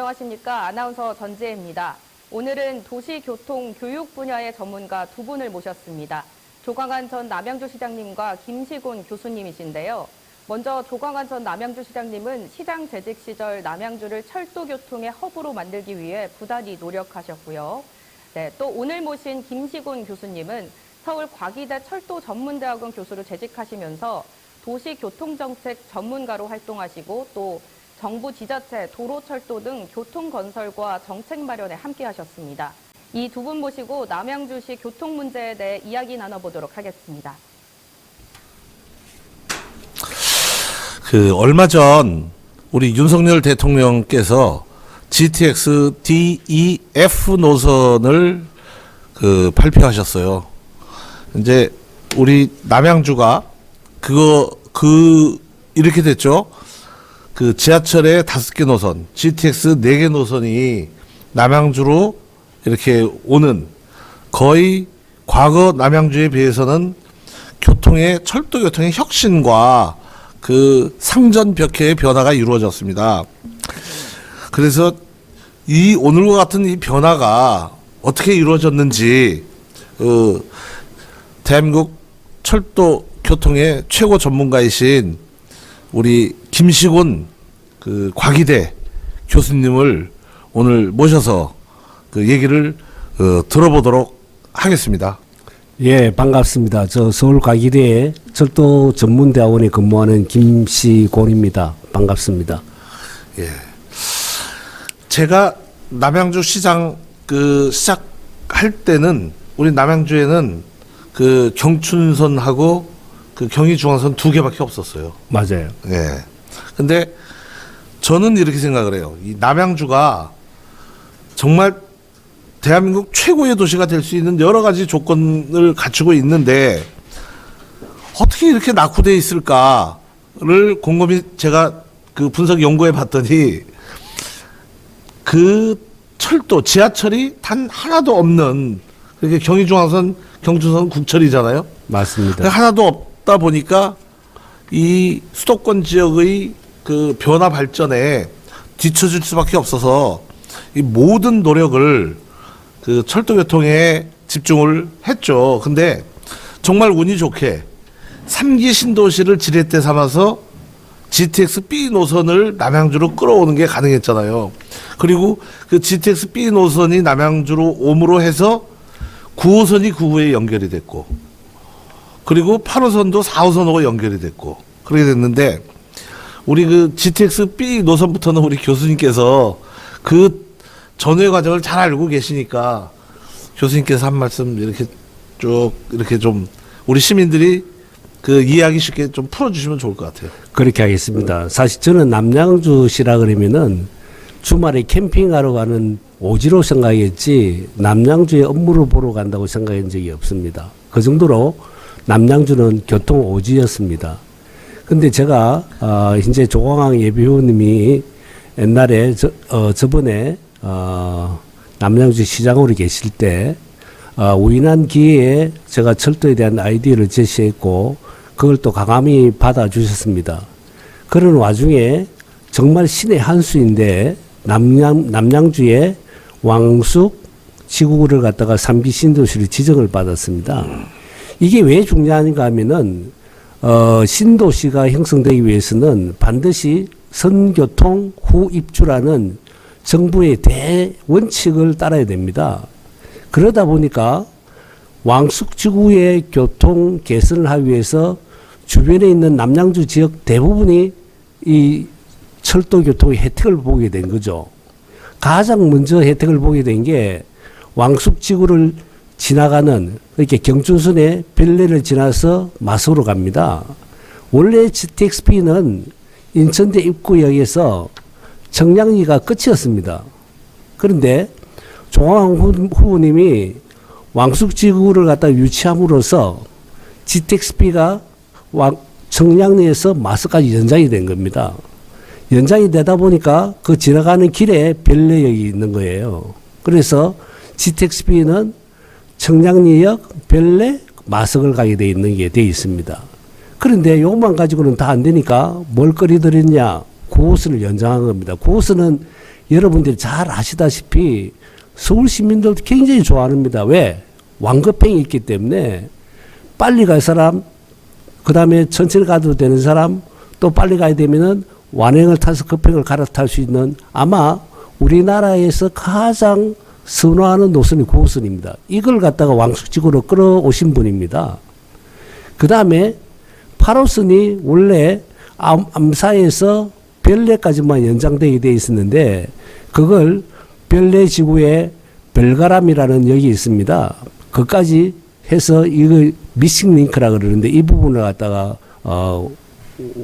안녕하십니까. 아나운서 전지혜입니다. 오늘은 도시교통 교육 분야의 전문가 두 분을 모셨습니다. 조광안 전 남양주시장님과 김시곤 교수님이신데요. 먼저 조광안 전 남양주시장님은 시장 재직 시절 남양주를 철도교통의 허브로 만들기 위해 부단히 노력하셨고요. 네, 또 오늘 모신 김시곤 교수님은 서울 과기대 철도전문대학원 교수로 재직하시면서 도시교통정책 전문가로 활동하시고 또 정부 지자체, 도로, 철도 등 교통건설과 정책 마련에 함께하셨습니다. 이 두 분 모시고 남양주시 교통 문제에 대해 이야기 나눠보도록 하겠습니다. 얼마 전 우리 윤석열 대통령께서 GTX DEF 노선을 발표하셨어요. 이제 우리 남양주가 이렇게 됐죠. 지하철의 5개 노선, GTX 4개 노선이 남양주로 이렇게 오는, 거의 과거 남양주에 비해서는 철도 교통의 혁신과 상전벽해의 변화가 이루어졌습니다. 그래서 오늘과 같은 이 변화가 어떻게 이루어졌는지, 대한민국 철도 교통의 최고 전문가이신 우리 김시곤 과기대 교수님을 오늘 모셔서 얘기를 들어보도록 하겠습니다. 예, 반갑습니다. 저 서울 과기대 철도 전문대학원에 근무하는 김시곤입니다. 반갑습니다. 예. 제가 남양주 시장 시작할 때는 우리 남양주에는 경춘선하고 경의중앙선 2개밖에 없었어요. 맞아요. 예. 근데 저는 이렇게 생각을 해요. 이 남양주가 정말 대한민국 최고의 도시가 될 수 있는 여러 가지 조건을 갖추고 있는데 어떻게 이렇게 낙후되어 있을까를 곰곰이 제가 분석 연구해 봤더니 철도, 지하철이 단 하나도 없는, 그렇게 경의중앙선, 경춘선 국철이잖아요. 맞습니다. 하나도 없다 보니까 이 수도권 지역의 변화 발전에 뒤처질 수밖에 없어서 이 모든 노력을 철도 교통에 집중을 했죠. 근데 정말 운이 좋게 3기 신도시를 지렛대 삼아서 GTX B 노선을 남양주로 끌어오는 게 가능했잖아요. 그리고 GTX B 노선이 남양주로 옴으로 해서 9호선이 9호에 연결이 됐고, 그리고 8호선도 4호선하고 연결이 됐고, 그렇게 됐는데, 우리 GTX B 노선부터는 우리 교수님께서 전후의 과정을 잘 알고 계시니까 교수님께서 한 말씀 이렇게 쭉 이렇게 좀 우리 시민들이 이해하기 쉽게 좀 풀어주시면 좋을 것 같아요. 그렇게 하겠습니다. 사실 저는 남양주시라 그러면은 주말에 캠핑하러 가는 오지로 생각했지 남양주에 업무를 보러 간다고 생각한 적이 없습니다. 그 정도로 남양주는 교통 오지였습니다. 근데 제가 이제 조광안 예비후보님이 옛날에 저번에 남양주 시장으로 계실 때 우연한 기회에 제가 철도에 대한 아이디어를 제시했고 그걸 또 강함히 받아주셨습니다. 그런 와중에 정말 신의 한 수인데 남양주에 왕숙 지구를 갖다가 3기 신도시를 지정을 받았습니다. 이게 왜 중요한가 하면은 신도시가 형성되기 위해서는 반드시 선교통 후 입주라는 정부의 대원칙을 따라야 됩니다. 그러다 보니까 왕숙지구의 교통 개선을 하기 위해서 주변에 있는 남양주 지역 대부분이 이 철도 교통의 혜택을 보게 된 거죠. 가장 먼저 혜택을 보게 된 게 왕숙지구를 지나가는, 이렇게 경춘선의 별내를 지나서 마석으로 갑니다. 원래 GTX-B는 인천대 입구역에서 청량리가 끝이었습니다. 그런데 조광안 후보님이 왕숙지구를 갖다 유치함으로써 GTX-B가 청량리에서 마석까지 연장이 된 겁니다. 연장이 되다 보니까 지나가는 길에 별내역이 있는 거예요. 그래서 GTX-B는 청량리역, 별내, 마석을 가게 돼 있는 게 돼 있습니다. 그런데 요것만 가지고는 다 안 되니까 뭘 끌어들였냐? 9호선을 연장한 겁니다. 9호선은 여러분들이 잘 아시다시피 서울 시민들도 굉장히 좋아합니다. 왜? 완급행이 있기 때문에 빨리 갈 사람, 그 다음에 천천히 가도 되는 사람, 또 빨리 가야 되면은 완행을 타서 급행을 갈아탈 수 있는 아마 우리나라에서 가장 선호하는 노선이 9호선입니다. 이걸 갖다가 왕숙지구로 끌어오신 분입니다. 그 다음에 8호선이 원래 암사에서 별내까지만 연장되게 돼 있었는데 그걸 별내지구에 별가람이라는 역이 있습니다. 그까지 해서 이걸 미싱 링크라 그러는데 이 부분을 갖다가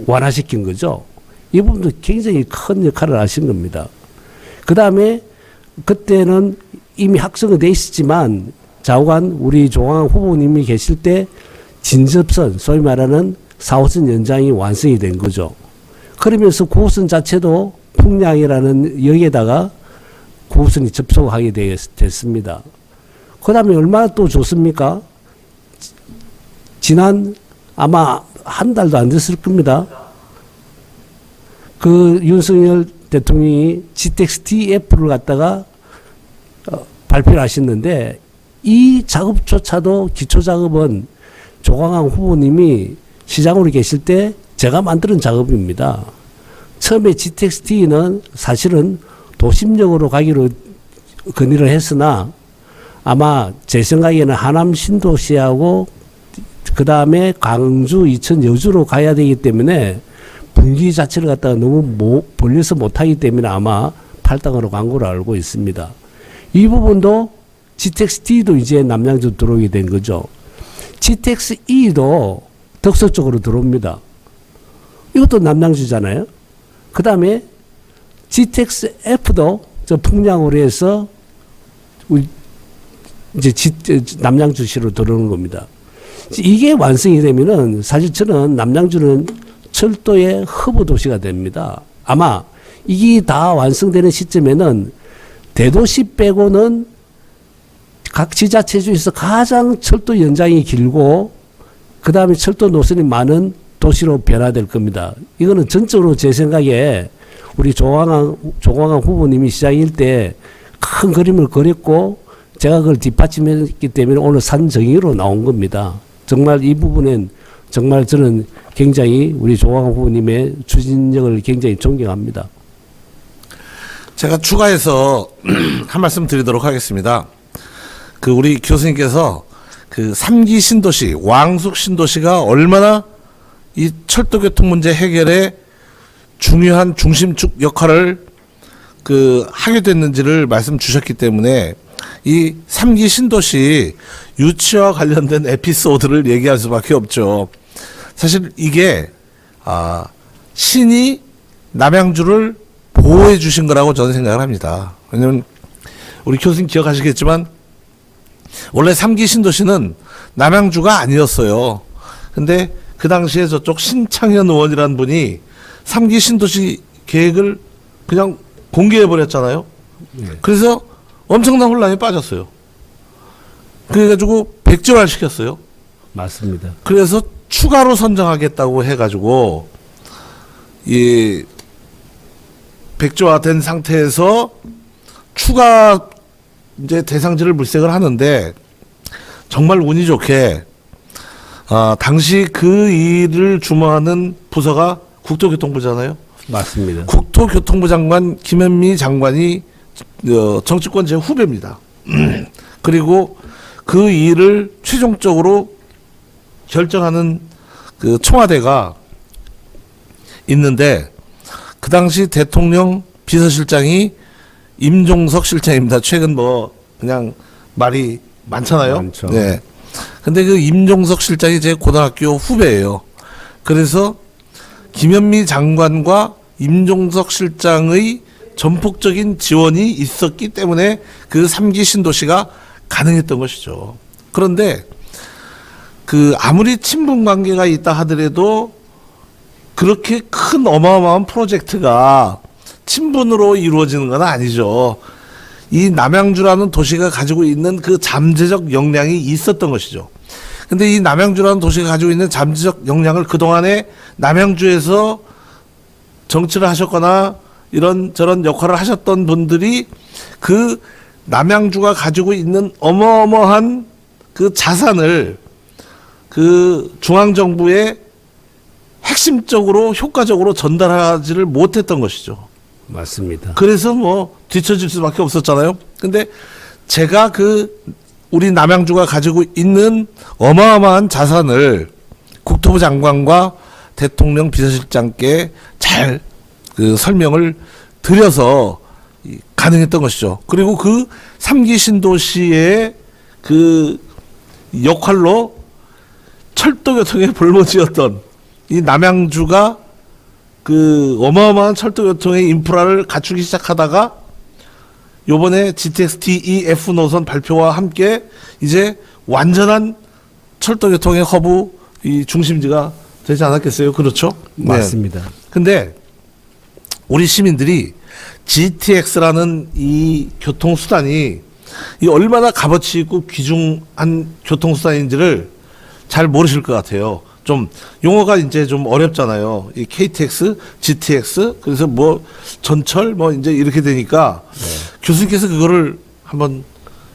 완화시킨 거죠. 이 부분도 굉장히 큰 역할을 하신 겁니다. 그 다음에 그때는 이미 확정이 돼 있었지만 좌우간 우리 조광 후보님이 계실 때 진접선 소위 말하는 4호선 연장이 완성이 된 거죠. 그러면서 9호선 자체도 풍량이라는 역에다가 9호선이 접속하게 됐습니다. 그 다음에 얼마나 또 좋습니까? 지난 아마 한 달도 안 됐을 겁니다. 그 윤석열 대통령이 GTX-TF를 갖다가 발표를 하셨는데 이 작업조차도 기초작업은 조광한 후보님이 시장으로 계실 때 제가 만드는 작업입니다. 처음에 GTX-T는 사실은 도심역으로 가기로 건의를 했으나 아마 제 생각에는 하남 신도시하고 그 다음에 광주, 이천, 여주로 가야 되기 때문에 분기 자체를 갖다가 너무 벌려서 못하기 때문에 아마 8당으로 간 걸로 알고 있습니다. 이 부분도 GTX-T도 이제 남양주 들어오게 된 거죠. GTX-E도 덕서 쪽으로 들어옵니다. 이것도 남양주잖아요. 그 다음에 GTX-F도 저 풍량으로 해서 이제 남양주시로 들어오는 겁니다. 이게 완성이 되면은 사실 저는 남양주는 철도의 허브 도시가 됩니다. 아마 이게 다 완성되는 시점에는 대도시 빼고는 각 지자체주에서 가장 철도 연장이 길고 그 다음에 철도 노선이 많은 도시로 변화될 겁니다. 이거는 전적으로 제 생각에 우리 조광한 후보님이 시장일 때 큰 그림을 그렸고 제가 그걸 뒷받침했기 때문에 오늘 산정의로 나온 겁니다. 정말 이 부분은 정말 저는 굉장히 우리 조광한 후보님의 추진력을 굉장히 존경합니다. 제가 추가해서 한 말씀 드리도록 하겠습니다. 그 우리 교수님께서 그 3기 신도시, 왕숙 신도시가 얼마나 이 철도 교통 문제 해결에 중요한 중심축 역할을 하게 됐는지를 말씀 주셨기 때문에 이 3기 신도시 유치와 관련된 에피소드를 얘기할 수밖에 없죠. 사실 이게 신이 남양주를 보호해 주신 거라고 저는 생각을 합니다. 왜냐면 우리 교수님 기억하시겠지만 원래 3기 신도시는 남양주가 아니었어요. 근데 그 당시에 저쪽 신창현 의원이라는 분이 3기 신도시 계획을 그냥 공개해 버렸잖아요. 그래서 엄청난 혼란에 빠졌어요. 그래가지고 백지화를 시켰어요. 맞습니다. 그래서 추가로 선정하겠다고 해가지고 이 백지화된 상태에서 추가 이제 대상지를 물색을 하는데 정말 운이 좋게 당시 그 일을 주무하는 부서가 국토교통부잖아요. 맞습니다. 국토교통부 장관 김현미 장관이 정치권 제 후배입니다. 그리고 그 일을 최종적으로 결정하는 그 청와대가 있는데 그 당시 대통령 비서실장이 임종석 실장입니다. 최근 뭐 그냥 말이 많잖아요. 많죠. 네. 근데 그 임종석 실장이 제 고등학교 후배예요. 그래서 김현미 장관과 임종석 실장의 전폭적인 지원이 있었기 때문에 그 3기 신도시가 가능했던 것이죠. 그런데 그 아무리 친분 관계가 있다 하더라도 그렇게 큰 어마어마한 프로젝트가 친분으로 이루어지는 건 아니죠. 이 남양주라는 도시가 가지고 있는 그 잠재적 역량이 있었던 것이죠. 근데 이 남양주라는 도시가 가지고 있는 잠재적 역량을 그동안에 남양주에서 정치를 하셨거나 이런 저런 역할을 하셨던 분들이 그 남양주가 가지고 있는 어마어마한 그 자산을 그 중앙정부에 핵심적으로 효과적으로 전달하지를 못했던 것이죠. 맞습니다. 그래서 뭐 뒤처질 수밖에 없었잖아요. 근데 제가 그 우리 남양주가 가지고 있는 어마어마한 자산을 국토부 장관과 대통령 비서실장께 잘 그 설명을 드려서 가능했던 것이죠. 그리고 그 3기 신도시의 그 역할로 철도교통의 볼모지였던 이 남양주가 그 어마어마한 철도교통의 인프라를 갖추기 시작하다가 요번에 GTX DEF 노선 발표와 함께 이제 완전한 철도교통의 허브 이 중심지가 되지 않았겠어요? 그렇죠? 맞습니다. 네. 근데 우리 시민들이 GTX라는 이 교통수단이 이 얼마나 값어치 있고 귀중한 교통수단인지를 잘 모르실 것 같아요. 좀 용어가 이제 좀 어렵잖아요. 이 KTX, GTX, 그래서 뭐 전철 뭐 이제 이렇게 되니까 교수님께서 그거를 한번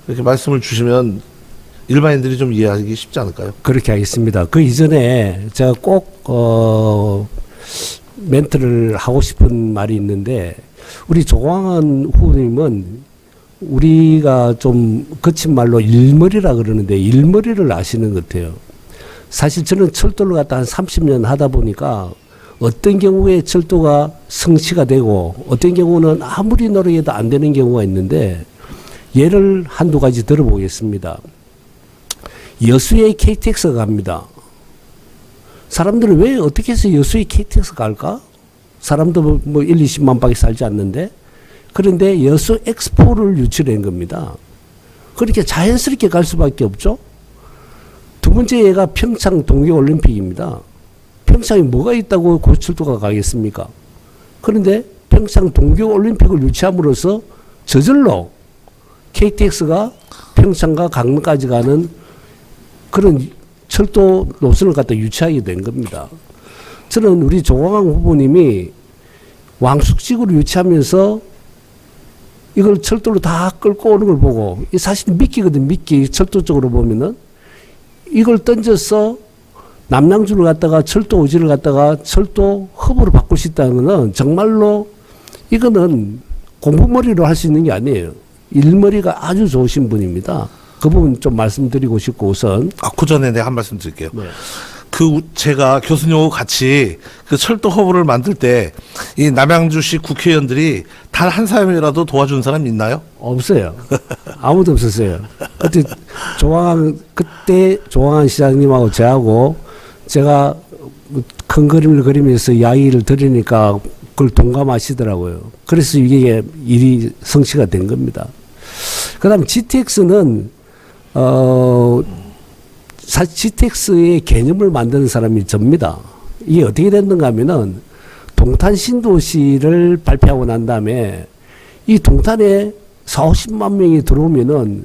이렇게 말씀을 주시면 일반인들이 좀 이해하기 쉽지 않을까요? 그렇게 하겠습니다. 그 이전에 제가 꼭 멘트를 하고 싶은 말이 있는데 우리 조광한 후보님은 우리가 좀 거친 말로 일머리라 그러는데 일머리를 아시는 것 같아요. 사실 저는 철도를 갖다 한 30년 하다 보니까 어떤 경우에 철도가 성취가 되고 어떤 경우는 아무리 노력해도 안 되는 경우가 있는데 예를 한두 가지 들어보겠습니다. 여수에 KTX가 갑니다. 사람들은 왜 어떻게 해서 여수에 KTX가 갈까? 사람도 뭐 1, 20만 밖에 살지 않는데 그런데 여수 엑스포를 유치한 겁니다. 그렇게 자연스럽게 갈 수밖에 없죠. 두 번째 예가 평창 동계올림픽입니다. 평창에 뭐가 있다고 고철도가 가겠습니까? 그런데 평창 동계올림픽을 유치함으로써 저절로 KTX가 평창과 강릉까지 가는 그런 철도 노선을 갖다 유치하게 된 겁니다. 저는 우리 조광한 후보님이 왕숙지구를 유치하면서 이걸 철도로 다 끌고 오는 걸 보고 사실 미끼거든, 미끼. 철도 쪽으로 보면은 이걸 던져서 남양주를 갖다가 철도 오지를 갖다가 철도 허브로 바꿀 수 있다는 것은 정말로 이거는 공부머리로 할 수 있는 게 아니에요. 일머리가 아주 좋으신 분입니다. 그 부분 좀 말씀드리고 싶고 우선. 그 전에 내가 한 말씀 드릴게요. 네. 제가 교수님하고 같이 그 철도 허브를 만들 때 이 남양주시 국회의원들이 단 한 사람이라도 도와준 사람 있나요? 없어요. 아무도 없었어요. 그때 조광한 시장님하고 저하고 제가 큰 그림을 그리면서 이야기를 들으니까 그걸 동감하시더라고요. 그래서 이게 일이 성취가 된 겁니다. 그 다음 GTX는, GTX의 개념을 만드는 사람이 접니다. 이게 어떻게 됐는가 하면은 동탄 신도시를 발표하고 난 다음에 이 동탄에 40~50만 명이 들어오면은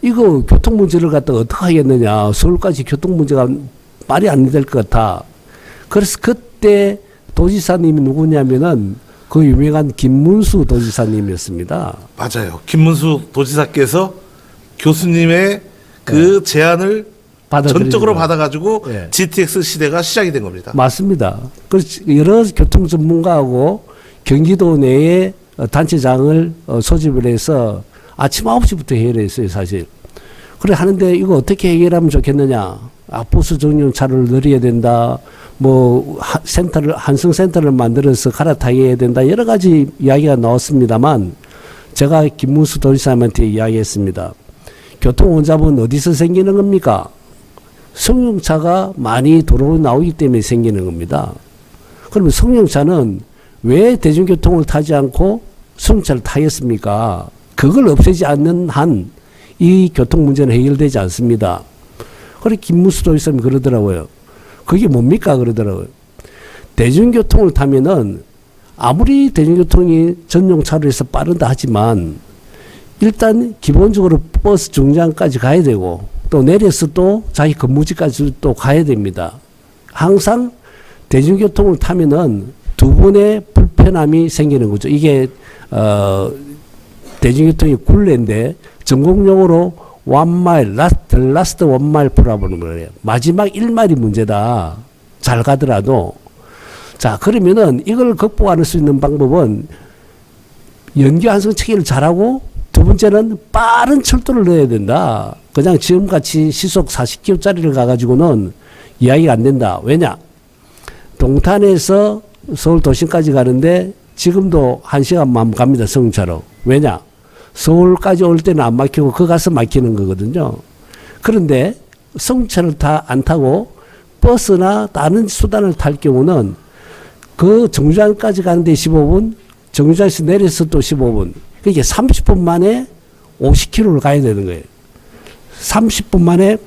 이거 교통 문제를 갖다가 어떻게 하겠느냐. 서울까지 교통 문제가 말이 안 될 것 같아. 그래서 그때 도지사님이 누구냐면은 그 유명한 김문수 도지사님이었습니다. 맞아요. 김문수 도지사께서 교수님의 그 제안을 전적으로 받아가지고 네. GTX 시대가 시작이 된 겁니다. 맞습니다. 그래서 여러 교통 전문가하고 경기도 내에 단체장을 소집을 해서 아침 9시부터 해결을 했어요, 사실. 그래 하는데 이거 어떻게 해결하면 좋겠느냐. 보수 정류차를 늘려야 된다. 뭐 한성센터를 만들어서 갈아타게 해야 된다. 여러 가지 이야기가 나왔습니다만 제가 김문수 도지사님한테 이야기했습니다. 교통 혼잡은 어디서 생기는 겁니까? 승용차가 많이 도로로 나오기 때문에 생기는 겁니다. 그러면 승용차는 왜 대중교통을 타지 않고 승용차를 타겠습니까? 그걸 없애지 않는 한 이 교통 문제는 해결되지 않습니다. 그래 김문수 도지사님이 그러더라고요. 그게 뭡니까? 그러더라고요. 대중교통을 타면은 아무리 대중교통이 전용차로 해서 빠르다 하지만 일단 기본적으로 버스 정류장까지 가야 되고 또 내려서 또 자기 근무지까지 또 가야 됩니다. 항상 대중교통을 타면은 두 번의 불편 불편함이 생기는 거죠. 이게 대중교통이 굴레인데 전공용어로 원마일, 라스트 원마일 프로블렘을 그래요. 마지막 1마일이 문제다. 잘 가더라도. 자, 그러면은 이걸 극복할 수 있는 방법은 연기 완성 체계를 잘하고 두 번째는 빠른 철도를 넣어야 된다. 그냥 지금같이 시속 40km짜리를 가가지고는 이야기가 안 된다. 왜냐? 동탄에서 서울 도심까지 가는데 지금도 1시간만 갑니다. 승차로. 왜냐? 서울까지 올 때는 안 막히고 그 가서 막히는 거거든요. 그런데 승차를 안 타고 버스나 다른 수단을 탈 경우는 그 정류장까지 가는데 15분, 정류장에서 내려서 또 15분. 그러니까 30분 만에 50km를 가야 되는 거예요. 30분 만에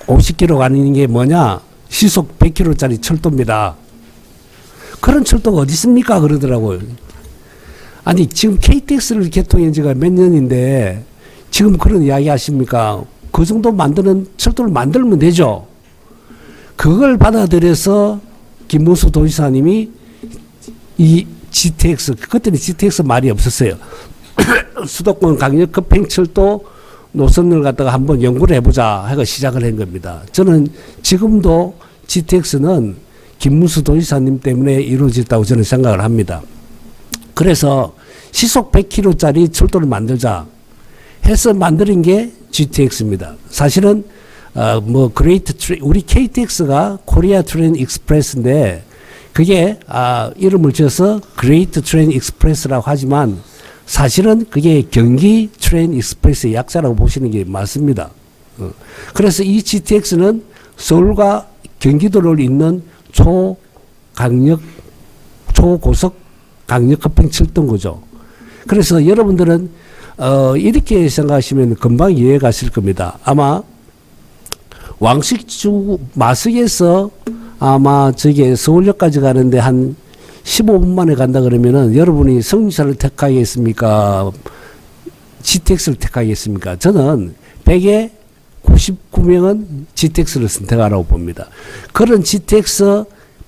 50km 가는 게 뭐냐? 시속 100km짜리 철도입니다. 그런 철도가 어디 있습니까? 그러더라고요. 아니, 지금 KTX를 개통한 지가 몇 년인데 지금 그런 이야기 하십니까? 그 정도 만드는 철도를 만들면 되죠. 그걸 받아들여서 김문수 도지사님이 이 GTX, 그때는 GTX 말이 없었어요. 수도권 강력 급행철도 노선을 갖다가 한번 연구를 해보자 하고 시작을 한 겁니다. 저는 지금도 GTX는 김문수 도지사님 때문에 이루어졌다고 저는 생각을 합니다. 그래서 시속 100km짜리 철도를 만들자 해서 만드는 게 GTX입니다. 사실은 우리 KTX가 코리아 트레인 익스프레스인데 그게 이름을 지어서 그레이트 트레인 익스프레스라고 하지만 사실은 그게 경기 트레인 익스프레스의 약자라고 보시는 게 맞습니다. 그래서 이 GTX는 서울과 경기도를 잇는 초고속 강력 급행철도인 거죠. 그래서 여러분들은 이렇게 생각하시면 금방 이해가 가실 겁니다. 아마 왕십주 마석에서 아마 저게 서울역까지 가는데 한 15분 만에 간다 그러면은 여러분이 승차를 택하겠습니까? GTX를 택하겠습니까? 저는 100에 99명은 GTX를 선택하라고 봅니다. 그런 GTX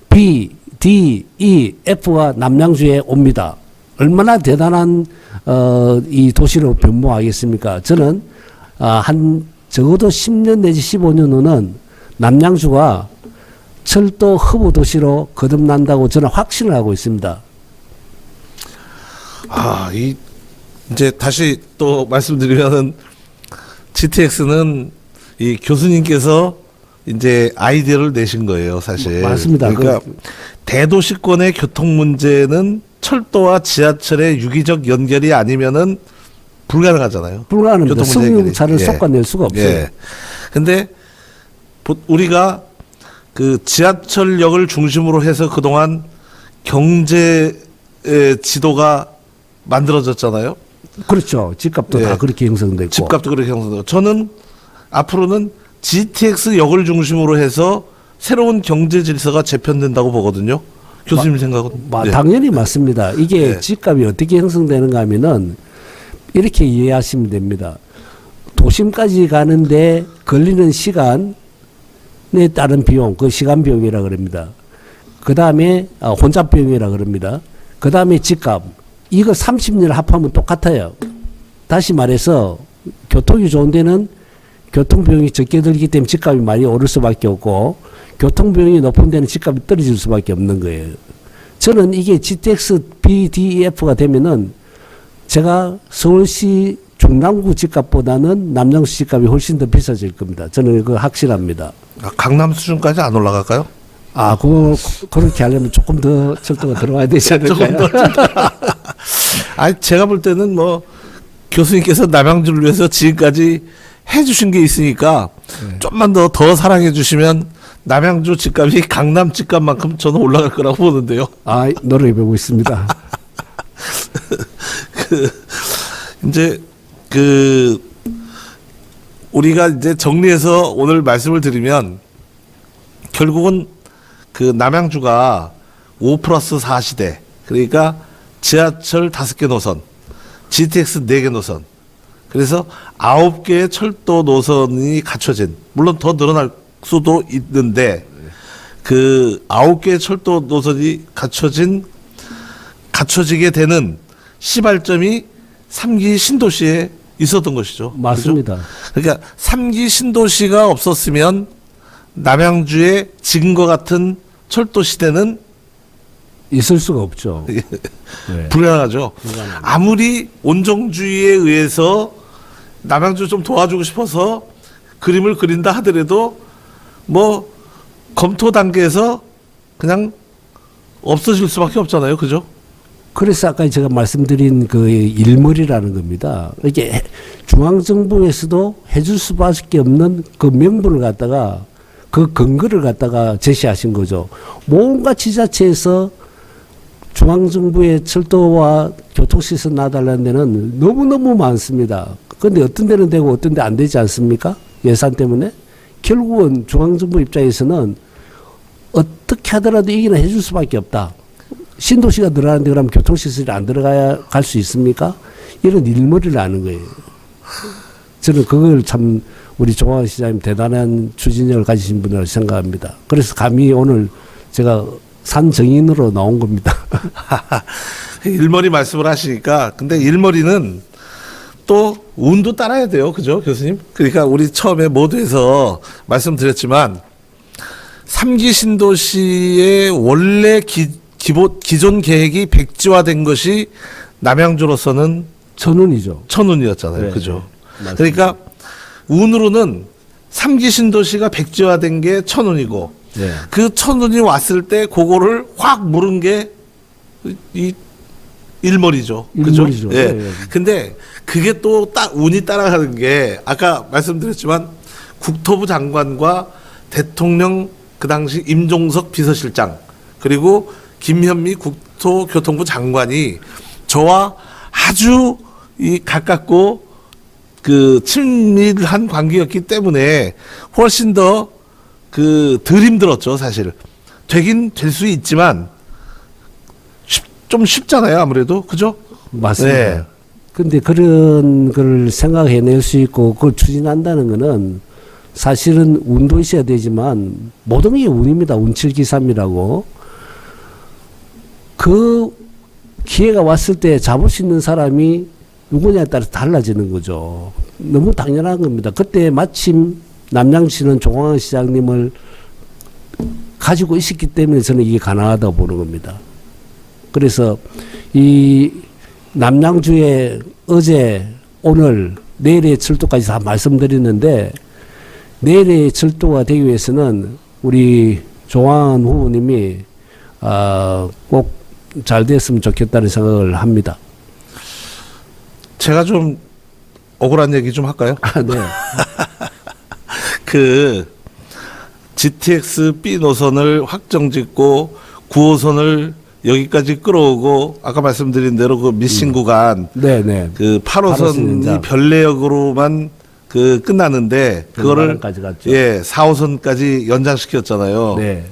B, D, E, F가 남양주에 옵니다. 얼마나 대단한 이 도시로 변모하겠습니까? 저는 한 적어도 10년 내지 15년 후는 남양주가 철도 허브 도시로 거듭난다고 저는 확신을 하고 있습니다. 이제 다시 또 말씀드리면은 GTX는 이 교수님께서 이제 아이디어를 내신 거예요, 사실. 맞습니다. 그러니까 대도시권의 교통 문제는 철도와 지하철의 유기적 연결이 아니면은 불가능하잖아요. 불가능합니다. 승용차를 예. 솎아낼 수가 없어요. 예. 근데 우리가 그 지하철역을 중심으로 해서 그동안 경제 지도가 만들어졌잖아요. 그렇죠. 집값도 예. 다 그렇게 형성됐고. 집값도 그렇게 형성되고. 저는 앞으로는 GTX역을 중심으로 해서 새로운 경제 질서가 재편된다고 보거든요. 교수님 생각은? 네. 당연히 맞습니다. 이게 네. 집값이 어떻게 형성되는가 하면은 이렇게 이해하시면 됩니다. 도심까지 가는데 걸리는 시간에 따른 비용, 그 시간 비용이라 그럽니다. 그 다음에 혼잡 비용이라 그럽니다. 그 다음에 집값. 이거 30년 합하면 똑같아요. 다시 말해서 교통이 좋은 데는 교통비용이 적게 들기 때문에 집값이 많이 오를 수밖에 없고 교통비용이 높은 데는 집값이 떨어질 수밖에 없는 거예요. 저는 이게 GTX BDEF가 되면은 제가 서울시 중랑구 집값보다는 남양주 집값이 훨씬 더 비싸질 겁니다. 저는 그거 확실합니다. 강남 수준까지 안 올라갈까요? 그렇게 하려면 조금 더 철도가 들어와야 되지 않을까요? 제가 볼 때는 뭐 교수님께서 남양주를 위해서 지금까지 해주신 게 있으니까 좀만 더 사랑해 주시면 남양주 집값이 강남 집값만큼 저는 올라갈 거라고 보는데요. 노력해보고 있습니다. 우리가 이제 정리해서 오늘 말씀을 드리면 결국은 그 남양주가 5+4 시대, 그러니까 지하철 5개 노선, GTX 4개 노선, 그래서 9개의 철도 노선이 갖춰진, 물론 더 늘어날 수도 있는데 그 9개의 철도 노선이 갖춰진 갖춰지게 되는 시발점이 3기 신도시에 있었던 것이죠. 맞습니다. 그죠? 그러니까 3기 신도시가 없었으면 남양주의 지금과 같은 철도 시대는 있을 수가 없죠. 네. 불가능하죠. 아무리 온정주의에 의해서 남양주 좀 도와주고 싶어서 그림을 그린다 하더라도 뭐 검토 단계에서 그냥 없어질 수밖에 없잖아요. 그죠? 그래서 아까 제가 말씀드린 그 일머리라는 겁니다. 이게 중앙정부에서도 해줄 수밖에 없는 그 명분을 갖다가 그 근거를 갖다가 제시하신 거죠. 뭔가 지자체에서 중앙정부의 철도와 교통시설 놔달라는 데는 너무너무 많습니다. 그런데 어떤 데는 되고 어떤 데 안 되지 않습니까? 예산 때문에. 결국은 중앙정부 입장에서는 어떻게 하더라도 이기는 해줄 수밖에 없다. 신도시가 들어가는데 그러면 교통시설이 안 들어가야 갈 수 있습니까? 이런 일머리를 아는 거예요. 저는 그걸 참 우리 조광 시장님 대단한 추진력을 가지신 분이라고 생각합니다. 그래서 감히 오늘 제가 산정인으로 나온 겁니다. 일머리 말씀을 하시니까 근데 일머리는 또 운도 따라야 돼요. 그죠, 교수님? 그러니까 우리 처음에 모두에서 말씀드렸지만 3기 신도시의 원래 기존 계획이 백지화된 것이 남양주로서는 천운이죠. 천운이었잖아요. 네, 그죠? 네, 그러니까 운으로는 3기 신도시가 백지화된 게 천운이고 네. 그 천운이 왔을 때 그거를 확 물은 게 이 일머리죠. 그죠? 일머리죠. 예. 네. 근데 그게 또 운이 따라가는 게 아까 말씀드렸지만 국토부 장관과 대통령 그 당시 임종석 비서실장 그리고 김현미 국토교통부 장관이 저와 아주 가깝고 그 친밀한 관계였기 때문에 훨씬 더 덜 힘들었죠, 사실. 되긴 될 수 있지만 좀 쉽잖아요, 아무래도. 그죠? 맞습니다. 네. 근데 그런 걸 생각해낼 수 있고 그걸 추진한다는 거는 사실은 운도 있어야 되지만 모든 게 운입니다. 운칠기삼이라고. 그 기회가 왔을 때 잡을 수 있는 사람이 누구냐에 따라서 달라지는 거죠. 너무 당연한 겁니다. 그때 마침 남양주시는 조광한 시장님을 가지고 있었기 때문에 저는 이게 가능하다고 보는 겁니다. 그래서 이 남양주에 어제, 오늘, 내일의 철도까지 다 말씀드렸는데 내일의 철도가 되기 위해서는 우리 조광한 후보님이 꼭 잘 됐으면 좋겠다는 생각을 합니다. 제가 좀 억울한 얘기 좀 할까요? 네. 그 GTX B 노선을 확정짓고 9호선을 여기까지 끌어오고 아까 말씀드린 대로 그 미싱 구간 네네. 그 8호선이 연장. 별내역으로만 그 끝나는데 그거를 까지 갔죠. 예 4호선까지 연장시켰잖아요. 네.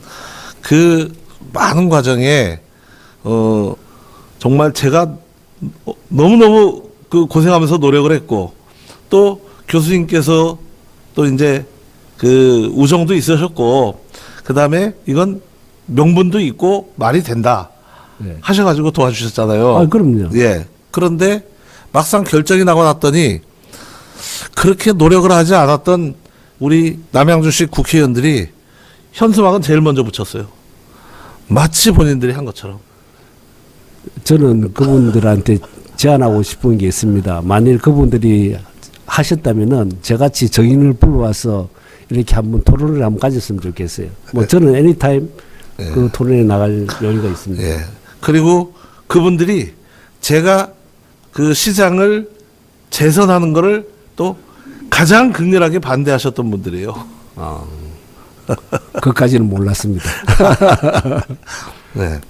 그 많은 과정에 정말 제가 너무너무 그 고생하면서 노력을 했고 또 교수님께서 또 이제 그 우정도 있으셨고 그다음에 이건 명분도 있고 말이 된다 네. 하셔가지고 도와주셨잖아요. 아, 그럼요. 예. 그런데 막상 결정이 나고 났더니 그렇게 노력을 하지 않았던 우리 남양주시 국회의원들이 현수막은 제일 먼저 붙였어요. 마치 본인들이 한 것처럼. 저는 그분들한테 제안하고 싶은 게 있습니다. 만일 그분들이 하셨다면은 저같이 정인을 불러와서 이렇게 한번 토론을 한번 가졌으면 좋겠어요. 뭐 저는 애니타임 그 토론에 나갈 여유가 있습니다. 예. 그리고 그분들이 제가 그 시장을 재선하는 거를 또 가장 극렬하게 반대하셨던 분들이에요. 그까지는 몰랐습니다. 네.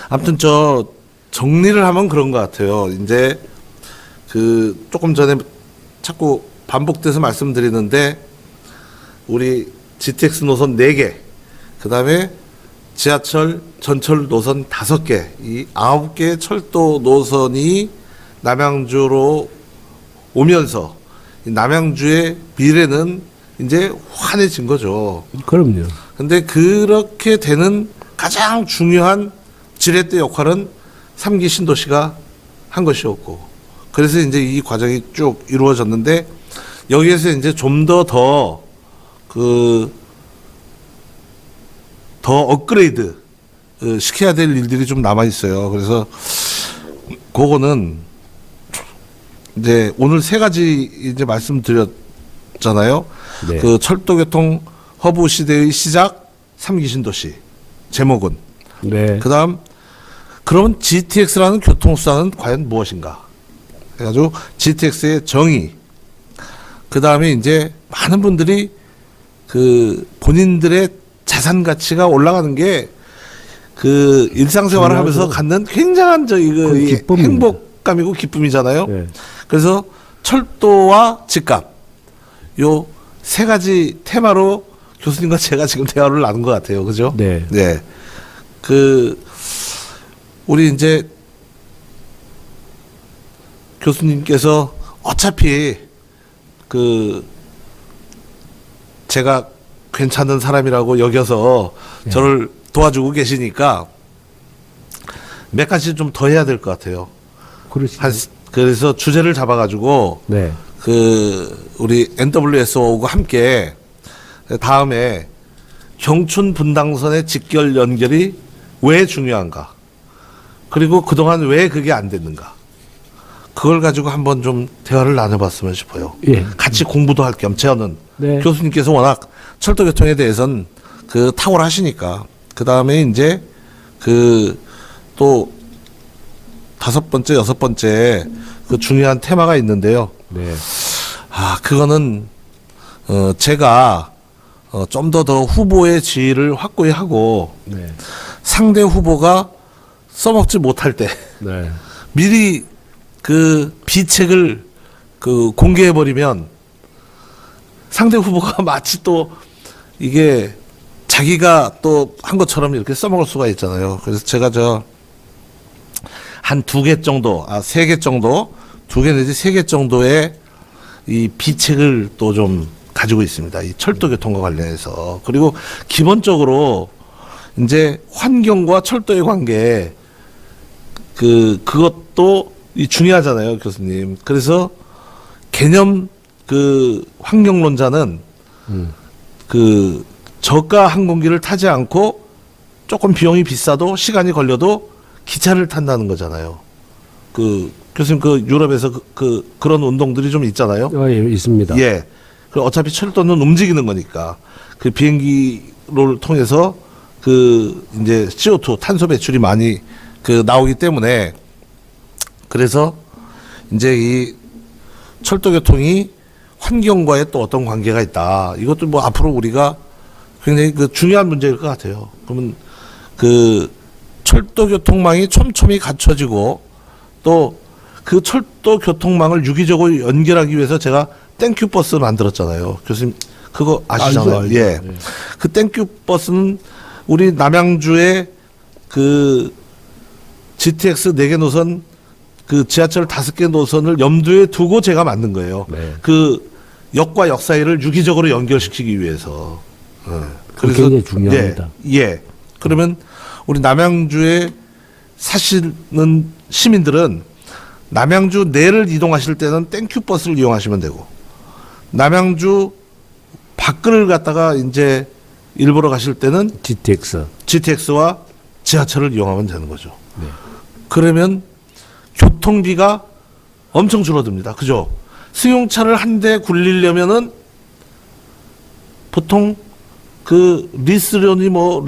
아무튼 저 정리를 하면 그런 것 같아요. 이제 그 조금 전에 자꾸 반복돼서 말씀드리는데 우리 GTX 노선 4개, 그 다음에 지하철 전철 노선 5개, 이 9개 철도 노선이 남양주로 오면서 이 남양주의 미래는 이제 환해진 거죠. 그럼요. 근데 그렇게 되는 가장 중요한 지렛대 역할은 3기 신도시가 한 것이었고, 그래서 이제 이 과정이 쭉 이루어졌는데, 여기에서 이제 좀 더 업그레이드 시켜야 될 일들이 좀 남아 있어요. 그래서 그거는 이제 오늘 세 가지 이제 말씀드렸잖아요. 네. 그 철도교통 허브 시대의 시작 3기 신도시 제목은. 네. 그다음 그러면 GTX라는 교통수단은 과연 무엇인가? 그래가지고 GTX의 정의. 그다음에 이제 많은 분들이 그 본인들의 자산 가치가 올라가는 게 그 일상생활을 하면서 갖는 굉장한 그건 기쁨입니다. 행복감이고 기쁨이잖아요. 네. 그래서 철도와 집값 요 세 가지 테마로 교수님과 제가 지금 대화를 나눈 것 같아요. 그죠? 네. 네. 그 우리 이제 교수님께서 어차피 그 제가 괜찮은 사람이라고 여겨서 네. 저를 도와주고 계시니까 몇 가지 좀 더 해야 될 것 같아요. 그렇죠. 그래서 주제를 잡아가지고 네. 그 우리 NWSO하고 함께 다음에 경춘 분당선의 직결 연결이 왜 중요한가, 그리고 그동안 왜 그게 안 됐는가, 그걸 가지고 한번 좀 대화를 나눠봤으면 싶어요. 예. 같이 공부도 할 겸. 저는 네. 교수님께서 워낙 철도교통에 대해서는 그 탁월하시니까. 그 다음에 이제 그 또 5번째, 6번째 그 중요한 테마가 있는데요. 네. 그거는 제가 좀 더 후보의 지위를 확고히 하고 네. 상대 후보가 써먹지 못할 때 네. 미리 그 비책을 그 공개해 버리면 상대 후보가 마치 또 이게 자기가 또 한 것처럼 이렇게 써먹을 수가 있잖아요. 그래서 제가 한 2개 정도, 3개 정도, 2개 내지 3개 정도의 이 비책을 또 좀 가지고 있습니다. 이 철도교통과 관련해서. 그리고 기본적으로 이제 환경과 철도의 관계, 그것도 이 중요하잖아요, 교수님. 그래서 개념 그 환경론자는 그 저가 항공기를 타지 않고 조금 비용이 비싸도 시간이 걸려도 기차를 탄다는 거잖아요. 그 교수님 그 유럽에서 그런 운동들이 좀 있잖아요. 예, 있습니다. 예. 그 어차피 철도는 움직이는 거니까 그 비행기를 통해서 그 이제 CO2 탄소 배출이 많이 그 나오기 때문에, 그래서 이제 이 철도교통이 환경과의 또 어떤 관계가 있다. 이것도 뭐 앞으로 우리가 굉장히 그 중요한 문제일 것 같아요. 그러면 그 철도교통망이 촘촘히 갖춰지고 또 그 철도교통망을 유기적으로 연결하기 위해서 제가 땡큐 버스 만들었잖아요. 교수님 그거 아시잖아요. 알죠. 예. 네. 그 땡큐 버스는 우리 남양주의 그 GTX 4개 노선, 그 지하철 5개 노선을 염두에 두고 제가 만든 거예요. 네. 그 역과 역 사이를 유기적으로 연결시키기 위해서. 그게 굉장히 중요합니다. 예. 그러면 우리 남양주에 사시는 시민들은 남양주 내를 이동하실 때는 땡큐 버스를 이용하시면 되고, 남양주 밖을 갔다가 이제 일부러 가실 때는 GTX. GTX와 지하철을 이용하면 되는 거죠. 네. 그러면 교통비가 엄청 줄어듭니다. 그죠? 승용차를 한 대 굴리려면은 보통 그 리스료니 뭐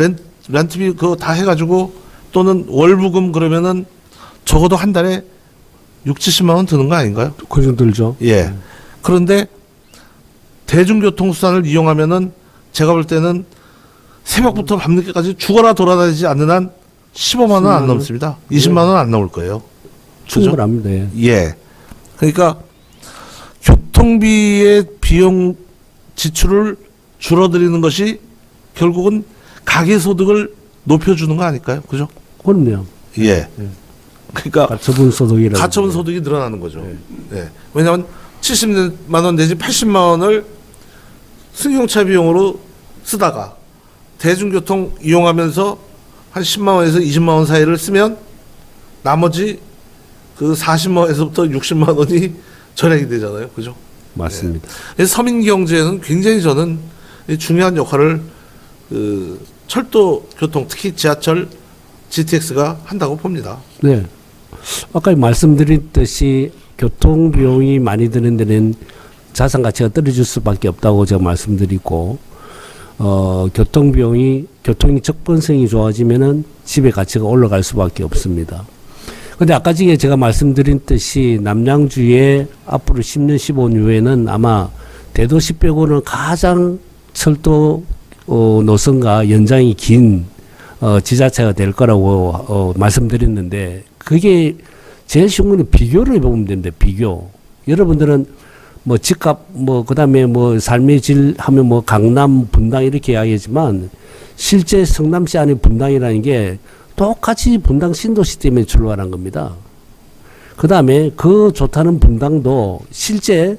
렌트비 그거 다 해가지고 또는 월부금 그러면은 적어도 한 달에 60-70만 원 드는 거 아닌가요? 그 정도 들죠. 예. 그런데 대중교통수단을 이용하면은 제가 볼 때는 새벽부터 밤늦게까지 죽어라 돌아다니지 않는 한 15만 원 안 넘습니다. 20만 원 안 넘을 거예요. 그죠? 충분합니다. 예. 예. 그러니까 교통비의 비용 지출을 줄어들이는 것이 결국은 가계소득을 높여주는 거 아닐까요? 그죠? 그럼요. 예. 그러니까 가처분 소득이라고. 가처분 소득이 늘어나는 거죠. 예. 왜냐하면 70만 원 내지 80만 원을 승용차 비용으로 쓰다가 대중교통 이용하면서 한 10만 원에서 20만 원 사이를 쓰면 나머지 그 40만 원에서부터 60만 원이 절약이 되잖아요. 그죠? 맞습니다. 그래서 서민 경제에는 굉장히 저는 중요한 역할을 그 철도 교통, 특히 지하철 GTX가 한다고 봅니다. 네. 아까 말씀드렸듯이 교통 비용이 많이 드는 데는 자산 가치가 떨어질 수밖에 없다고 제가 말씀드리고, 교통이 접근성이 좋아지면은 집의 가치가 올라갈 수밖에 없습니다. 근데 아까 전에 제가 말씀드린 남양주에 앞으로 10년, 15년 후에는 아마 대도시 빼고는 가장 철도 노선과 연장이 긴 지자체가 될 거라고 말씀드렸는데, 그게 제일 쉬운 거는 비교를 해보면 됩니다. 비교. 여러분들은 뭐 집값, 그다음에 삶의 질 하면 강남, 분당 이렇게 이야기하지만, 실제 성남시 안에 분당이라는 게 똑같이 분당 신도시 때문에 출발한 겁니다. 그다음에 그 좋다는 분당도 실제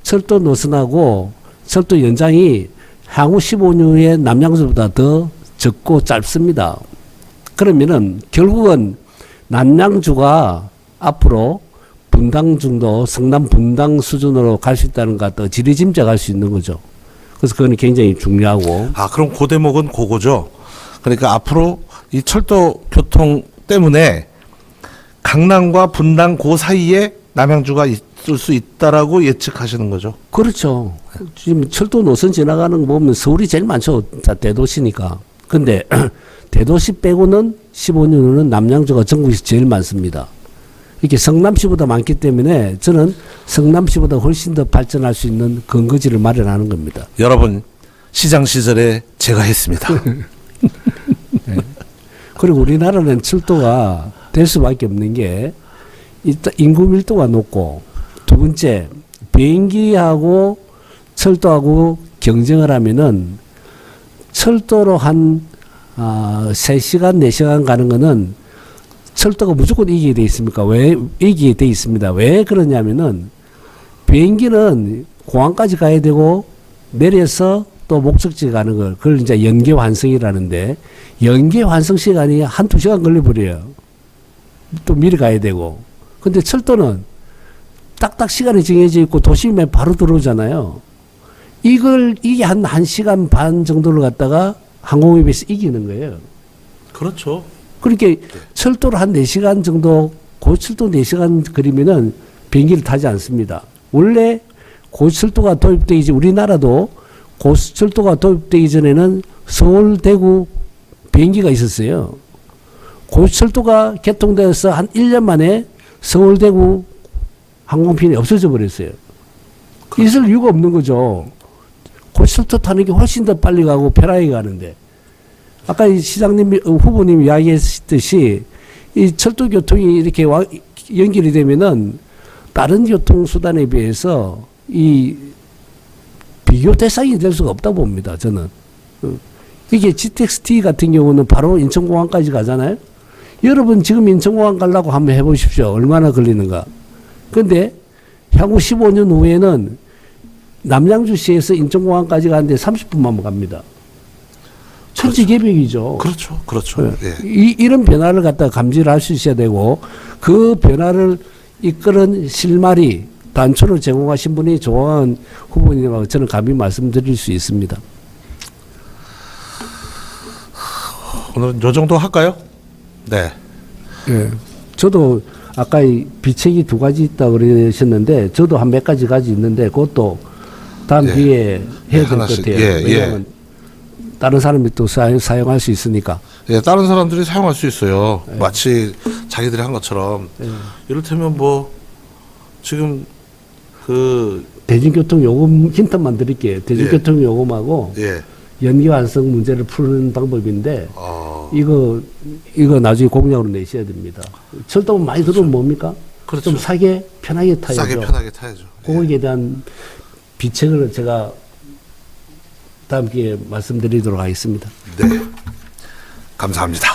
철도 노선하고 철도 연장이 향후 15년 후에 남양주보다 더 적고 짧습니다. 그러면은 결국은 남양주가 앞으로 분당 정도, 성남 분당 수준으로 갈 수 있다는 것, 더 지리짐작할 수 있는 거죠. 그래서 그건 굉장히 중요하고. 그럼 그 대목은 그거죠. 그러니까 앞으로 이 철도 교통 때문에 강남과 분당 그 사이에 남양주가 있을 수 있다라고 예측하시는 거죠. 그렇죠. 지금 철도 노선 지나가는 거 보면 서울이 제일 많죠. 대도시니까. 근데 대도시 빼고는 15년 후는 남양주가 전국에서 제일 많습니다. 이렇게 성남시보다 많기 때문에 저는 성남시보다 훨씬 더 발전할 수 있는 근거지를 마련하는 겁니다. 여러분, 시장 시절에 제가 했습니다. 네. 그리고 우리나라는 철도가 될 수밖에 없는 게 일단 인구 밀도가 높고, 두 번째 비행기하고 철도하고 경쟁을 하면은 철도로 한 3시간, 4시간 가는 거는 철도가 무조건 이기게 돼 있습니까? 왜 이기게 돼 있습니다. 왜 그러냐면은 비행기는 공항까지 가야 되고 내려서 또 목적지 가는 걸, 그걸 이제 연계 환승이라는데, 연계 환승 시간이 1-2시간 걸려버려요. 또 미리 가야 되고. 근데 철도는 딱딱 시간이 정해져 있고 도심에 바로 들어오잖아요. 이게 한 1시간 반 정도를 갖다가 항공에 비해서 이기는 거예요. 그렇죠. 그러니까 철도를 한 4시간 정도, 고철도 4시간 거리면은 비행기를 타지 않습니다. 원래 고철도가 도입되기 전, 우리나라도 고철도가 도입되기 전에는 서울, 대구 비행기가 있었어요. 고철도가 개통돼서 한 1년 만에 서울, 대구 항공편이 없어져 버렸어요. 있을 이유가 없는 거죠. 고철도 타는 게 훨씬 더 빨리 가고 편하게 가는데. 아까 이 시장님, 후보님 이야기했듯이 이 철도 교통이 이렇게 연결이 되면은 다른 교통수단에 비해서 이 비교 대상이 될 수가 없다고 봅니다, 저는. 이게 GTX-T 같은 경우는 바로 인천공항까지 가잖아요. 여러분 지금 인천공항 가려고 한번 해보십시오. 얼마나 걸리는가. 근데 향후 15년 후에는 남양주시에서 인천공항까지 가는데 30분만 갑니다. 천지개벽이죠. 그렇죠. 그렇죠. 네. 예. 이런 변화를 갖다 감지를 할 수 있어야 되고, 그 변화를 이끄는 실마리, 단초를 제공하신 분이 조항 후보님하고 저는 감히 말씀드릴 수 있습니다. 오늘은 요 정도 할까요? 네. 예. 저도 아까 이 비책이 2가지 있다고 그러셨는데, 저도 한 몇 가지 가지고 있는데, 그것도 다음 예. 기회에 해야 될 것 하나씩. 같아요. 예, 왜냐하면 다른 사람이 또 사용할 수 있으니까. 예, 다른 사람들이 사용할 수 있어요. 예. 마치 자기들이 한 것처럼. 예. 이를테면 지금 대중교통 요금 힌트만 드릴게요. 대중교통 요금하고 예. 연기 완성 문제를 푸는 방법인데, 이거 나중에 공약으로 내셔야 됩니다. 철도는 많이 들어오면 뭡니까? 그렇죠. 좀 싸게 편하게 타야죠. 싸게 편하게 타야죠. 거기에 대한 비책을 제가 다음 기회에 말씀드리도록 하겠습니다. 네. 감사합니다.